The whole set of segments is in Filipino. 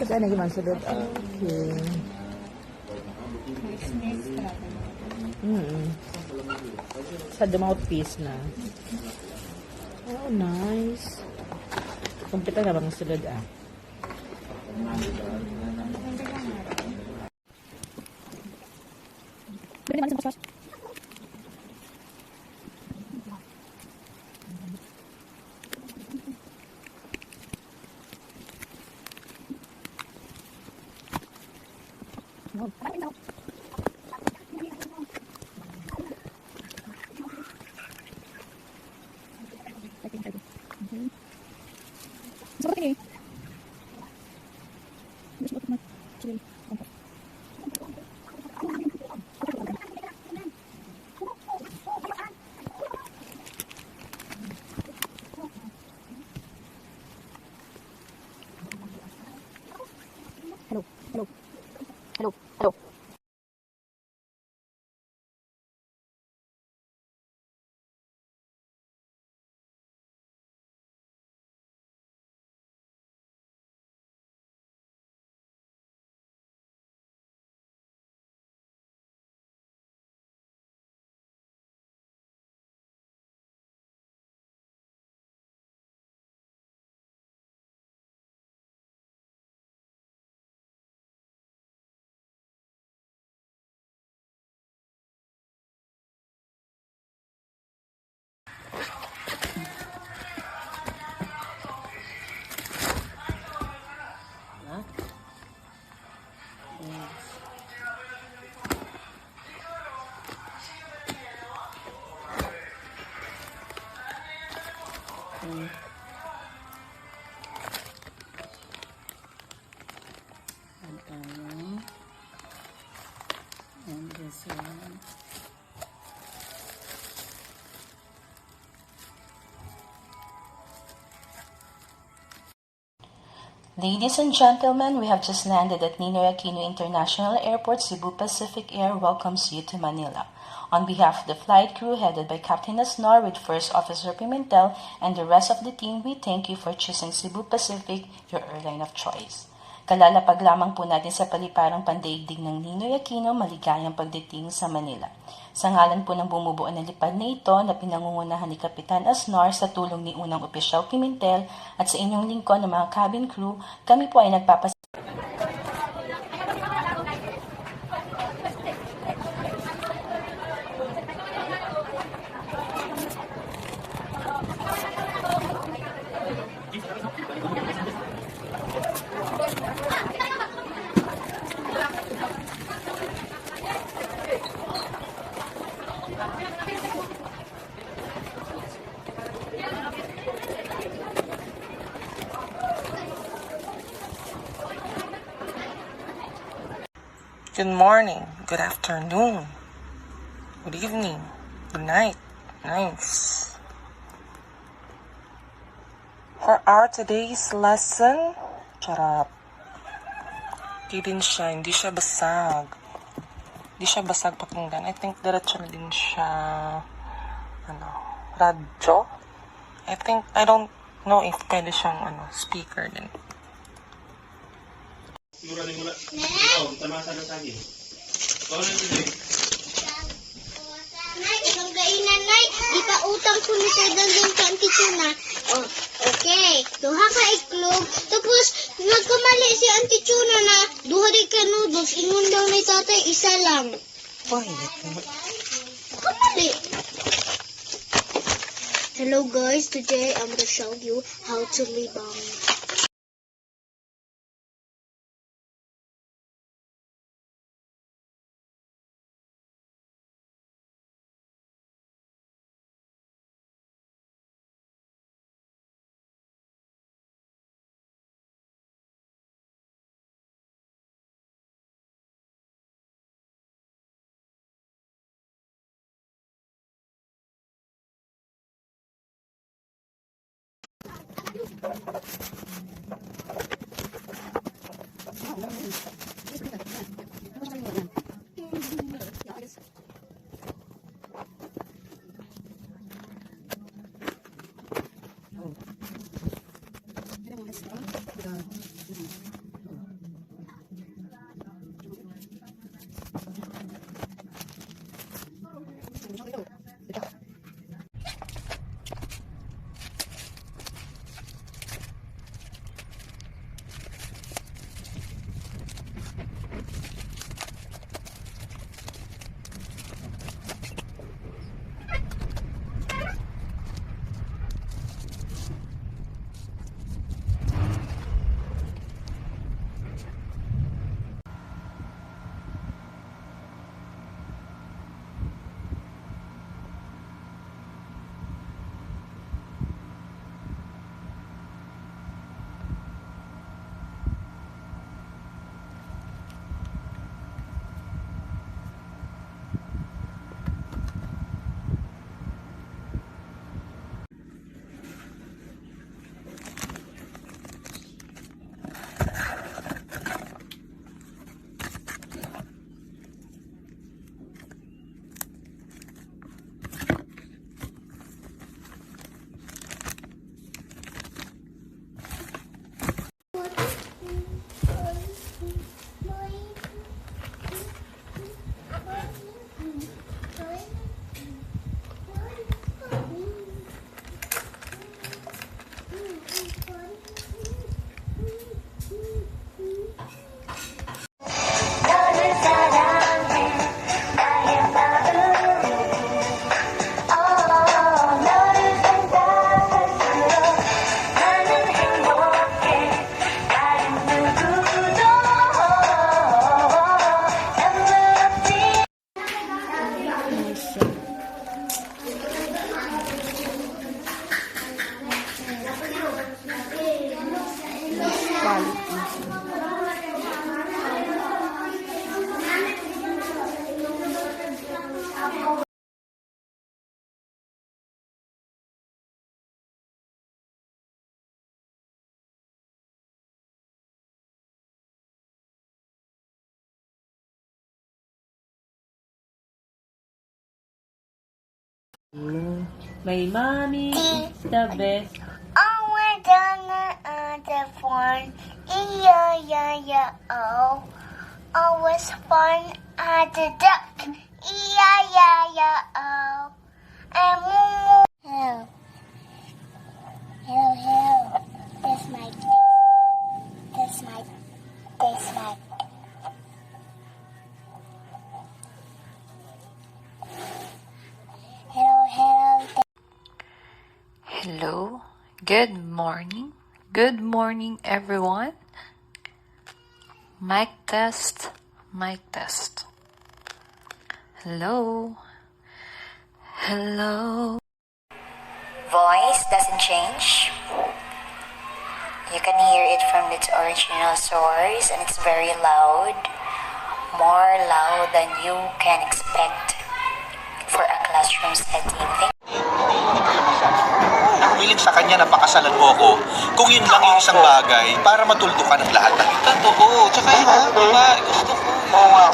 Saan lagi magsulod? Okay. Sa the mouthpiece na. Oh, nice. Kumpita na bang sulod Pwede naman sa sauce. Hello, hello, hello, hello. And this one. Ladies and gentlemen, we have just landed at Ninoy Aquino International Airport. Cebu Pacific Air welcomes you to Manila. On behalf of the flight crew headed by Captain Asnor with First Officer Pimentel and the rest of the team, we thank you for choosing Cebu Pacific, your airline of choice. Kalalapag lamang po natin sa paliparang pandaigdig ng Ninoy Aquino, maligayang pagdating sa Manila. Sa ngalan po ng bumubuo ng lipad na ito na pinangungunahan ni Kapitan Asnor sa tulong ni Unang Opisyal Pimentel at sa inyong lingkod ng mga cabin crew, kami po ay nagpapasalamat. Good morning, good afternoon, good evening, good night, nice. For our today's lesson, charap. Hindi siya basag. Hindi siya basag pakinggan. I think diretso na din siya, radyo. I don't know if pwede siyang, speaker din. Nay, ibang kainan, Nay. Di pa utang ko ni Sir Dandong sa Auntie na. Oh, okay. Duha ka iklog. Tapos, nagkamali si Auntie Chuna na duha di ka noodles. Ingon daw ni tatay, isa lang. Kamali. Hello guys, today I'm gonna show you how to libang. My mommy is the best. Oh, we're done the fun. Oh. Always fun at the duck. Oh. And Moo. Hello. Hello. That's my. Hello. Hello, good morning. Good morning, everyone. Mic test, mic test. Hello, hello. Voice doesn't change. You can hear it from its original source, and it's very loud. More loud than you can expect for a classroom setting. Humiling sa kanya na pakasalan mo ako kung yun lang yung isang bagay para matuldukan ang lahat ng ito. Totoo. Tsaka yun, diba? Gusto ko.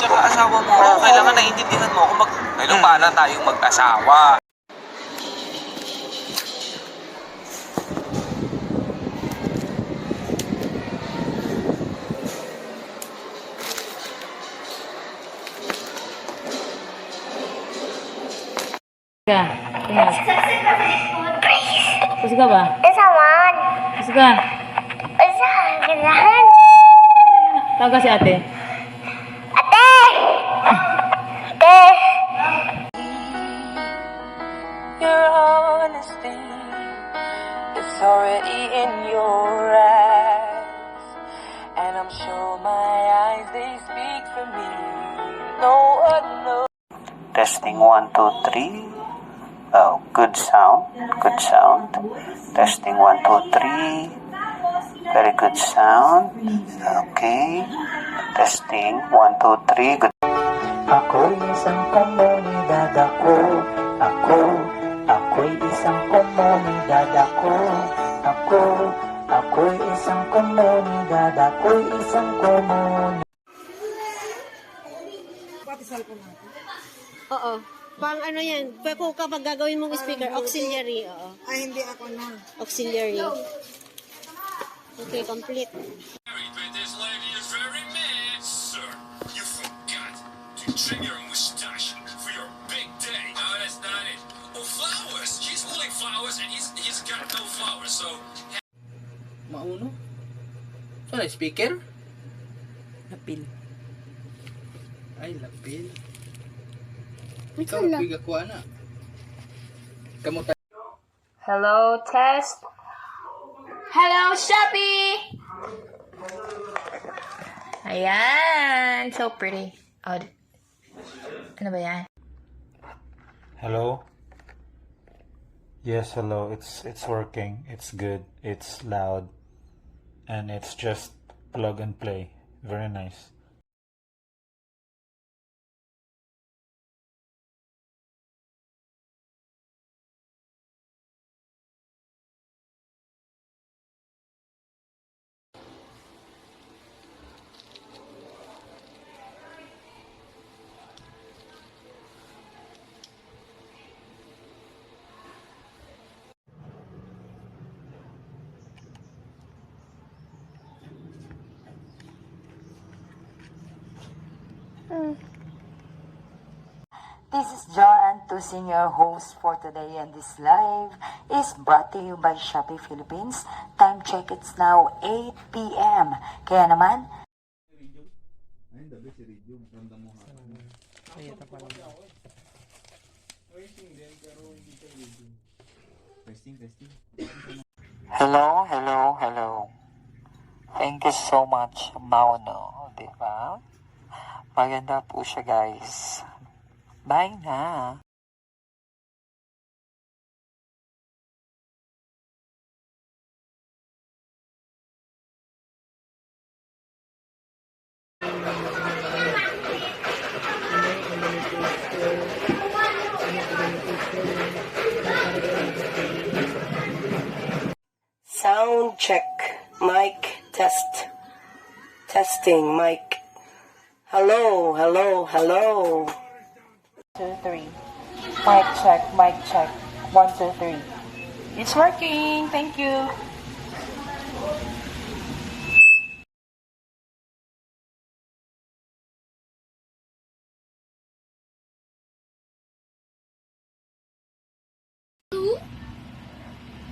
Tsaka asawa mo. Kailangan naiintindihan mo ako kailan paano tayong mag-asawa. Gusto ka ba? Isaman. Gusto ka? Isahan. Tawag ka si ate. Ate! Your honesty is already in your eyes, and I'm sure my eyes they speak for me. No one knows. Testing 1, 2, 3. Oh, good sound. Good sound. Testing 1, 2, 3. Very good sound. Okay. Testing 1, 2, 3. Good. Ako'y isang komunidad ako. Ako'y isang komunidad ako. Ako'y isang komunidad. Ako'y isang komunidad. Oo. Pang ano yan, pero kapag gagawin mong speaker, auxiliary, oo. Ay, hindi ako nun. Auxiliary. Okay, complete. This lady is very mad. Sir, you forgot to trim your mustache for your big day. No, that's not it. Oh, flowers. He's holding flowers and he's got no flowers, so... Mauno? Saan speaker? Lapil. Ay, lapil. Ikaw lang. Hello, test. Hello, Shopee! Ayan, so pretty. Oh, ano ba yan? Hello? Yes, hello. It's working. It's good. It's loud. And it's just plug and play. Very nice. This is Joanne Tusing, your host for today, and this live is brought to you by Shopee Philippines. Time check, it's now 8 p.m. Kaya naman, Hello. Thank you so much, Mauno. Diba? Maganda po siya, guys. Bye na. Sound check. Mic test. Testing mic. Hello. 2, 3. Mic check, mic check. 1, 2, 3. It's working. Thank you.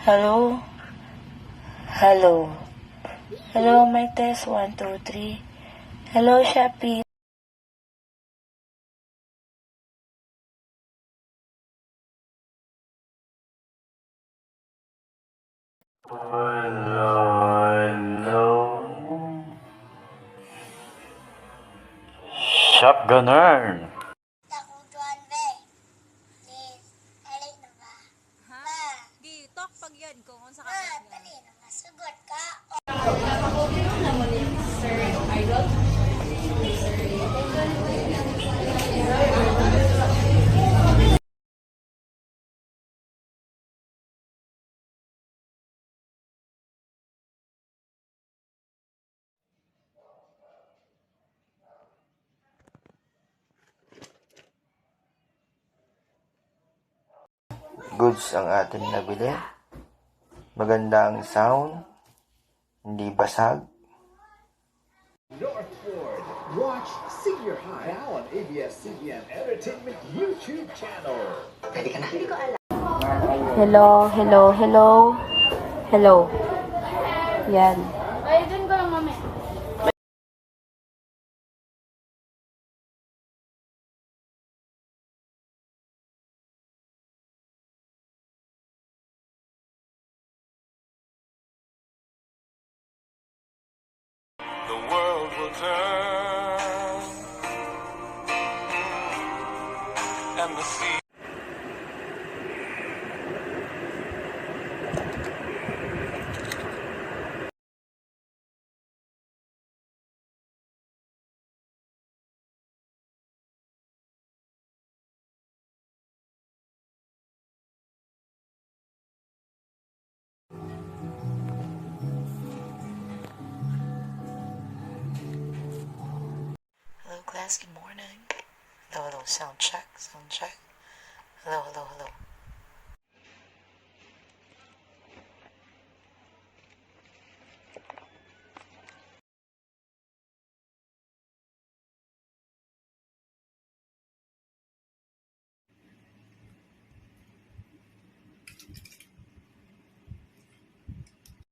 Hello? Hello? Hello, mic test. 1, 2, 3. Hello, Shopee. Shotgunner! Takutuan, be. Please. Alay na ba? Ha? Gitok pag yan kung unsa ka. Dali na nga. Sugot ka. Goods ang atin nabili. Maganda ang sound. Hindi basag. Northford. Watch Senior High now on ABS-CBN Entertainment YouTube channel. Hello, hello, hello. Hello. Yan. Ay, dun ko lang, mami. The world will turn and the sea. Hello, class. Good morning. Hello, hello. Sound check. Sound check. Hello, hello, hello.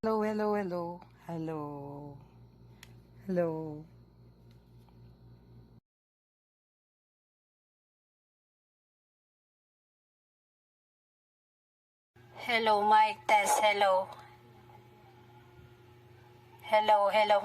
Hello, hello, hello. Hello. Hello. Hello, mic test. Hello. Hello, hello.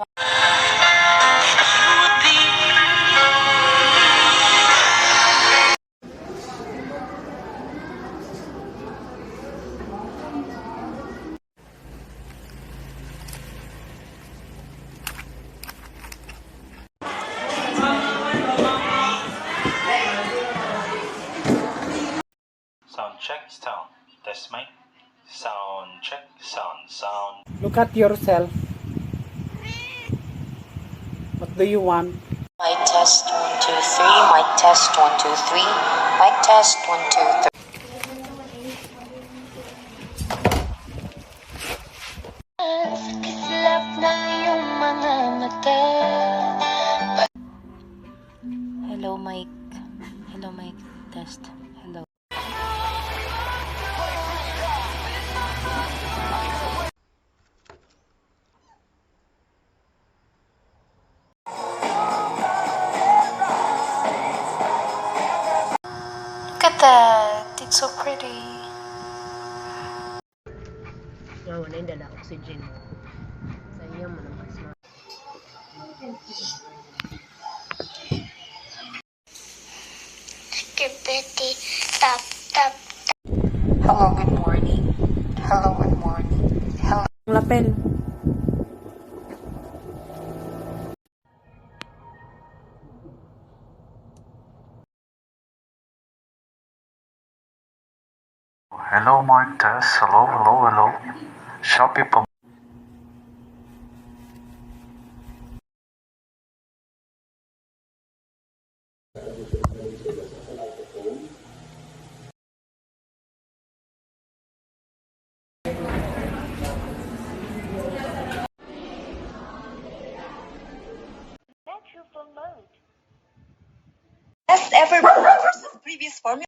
Sound check, sound. Test mic. Sound check, sound. Look at yourself. What do you want? Mic test 1, 2, 3. Mic test 1, 2, 3. Mic test 1, 2, 3. Kislap ng iyong mga mata. Hello, mic. Hello, mic test. Hello. Look at that. It's so pretty. Nga wala yung dala oxygen mo. Sa iyo mo nang pasma. Skibidi, tap, tap. Hello, good morning. Hello, good morning. Hello. Lapel. Hello, mic test. Hello, hello, hello. Shopee pa. Best ever versus previous formula.